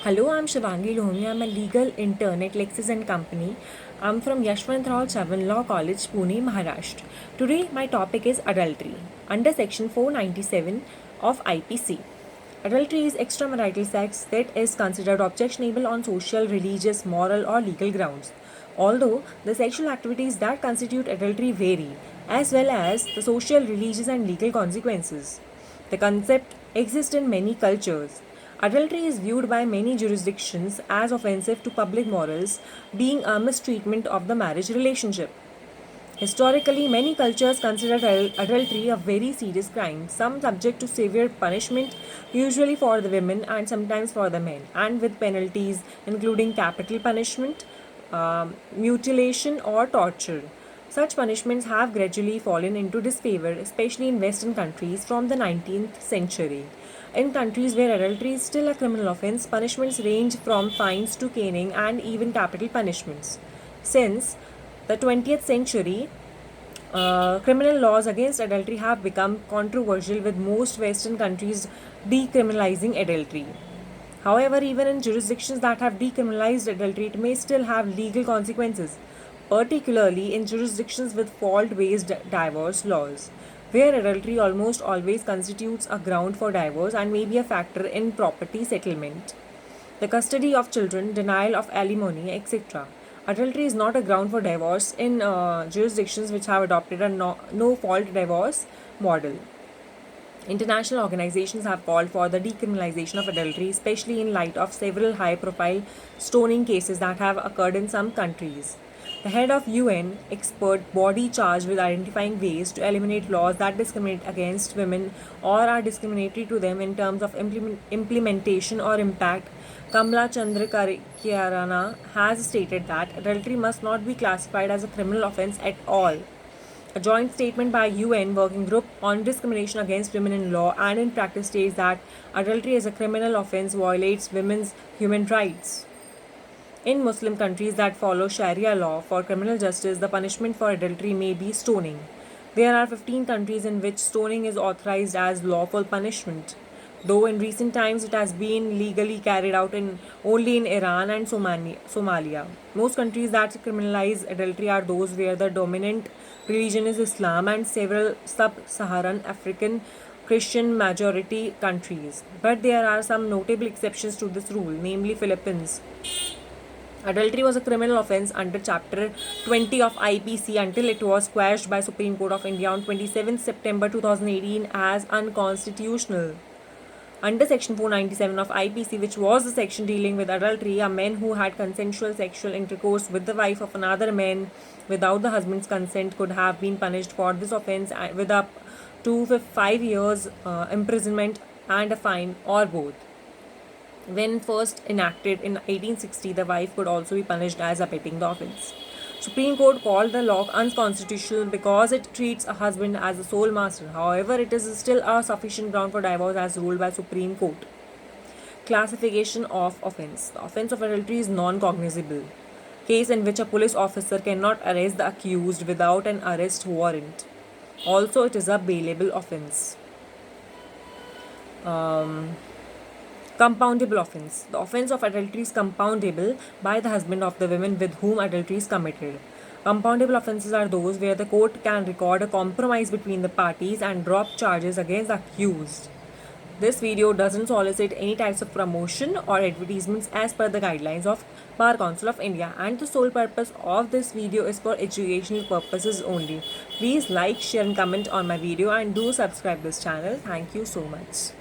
Hello, I'm Shivangi Lohni. I'm a legal intern at Lexis and Company. I'm from Yashwantrao Chavan Law College, Pune, Maharashtra. Today, my topic is adultery under Section 497 of IPC. Adultery is extramarital sex that is considered objectionable on social, religious, moral, or legal grounds. Although the sexual activities that constitute adultery vary, as well as the social, religious, and legal consequences. The concept exists in many cultures. Adultery is viewed by many jurisdictions as offensive to public morals, being a mistreatment of the marriage relationship. Historically, many cultures consider adultery a very serious crime, some subject to severe punishment, usually for the women and sometimes for the men, and with penalties including capital punishment, mutilation, or torture. Such punishments have gradually fallen into disfavor, especially in Western countries from the 19th century. In countries where adultery is still a criminal offense, punishments range from fines to caning and even capital punishments. Since the 20th century, criminal laws against adultery have become controversial, with most Western countries decriminalizing adultery. However, even in jurisdictions that have decriminalized adultery, it may still have legal consequences, particularly in jurisdictions with fault based divorce laws, where adultery almost always constitutes a ground for divorce and may be a factor in property settlement. The custody of children, denial of alimony, etc. Adultery is not a ground for divorce in jurisdictions which have adopted a no fault divorce model. International organizations have called for the decriminalization of adultery, especially in light of several high profile stoning cases that have occurred in some countries. The head of UN expert body charged with identifying ways to eliminate laws that discriminate against women or are discriminatory to them in terms of implementation or impact, Kamala Chandra Kirana, has stated that adultery must not be classified as a criminal offense at all. A joint statement by UN Working Group on Discrimination Against Women in Law and in Practice states that adultery as a criminal offense violates women's human rights. In Muslim countries that follow Sharia law for criminal justice, the punishment for adultery may be stoning. There are 15 countries in which stoning is authorized as lawful punishment, though in recent times it has been legally carried out only in Iran and Somalia. Most countries that criminalize adultery are those where the dominant religion is Islam and several sub-Saharan African Christian majority countries. But there are some notable exceptions to this rule, namely Philippines. Adultery was a criminal offence under Chapter 20 of IPC until it was quashed by Supreme Court of India on 27 September 2018 as unconstitutional. Under Section 497 of IPC, which was the section dealing with adultery, a man who had consensual sexual intercourse with the wife of another man without the husband's consent could have been punished for this offence with up to 5 years imprisonment and a fine, or both. When first enacted in 1860, the wife could also be punished as abetting the offence. Supreme Court called the law unconstitutional because it treats a husband as a sole master. However, it is still a sufficient ground for divorce as ruled by Supreme Court. Classification of offence. The offence of adultery is non-cognizable. Case in which a police officer cannot arrest the accused without an arrest warrant. Also, it is a bailable offence. Compoundable offence. The offence of adultery is compoundable by the husband of the woman with whom adultery is committed. Compoundable offences are those where the court can record a compromise between the parties and drop charges against the accused. This video doesn't solicit any types of promotion or advertisements as per the guidelines of Bar Council of India, and the sole purpose of this video is for educational purposes only. Please like, share and comment on my video and do subscribe this channel. Thank you so much.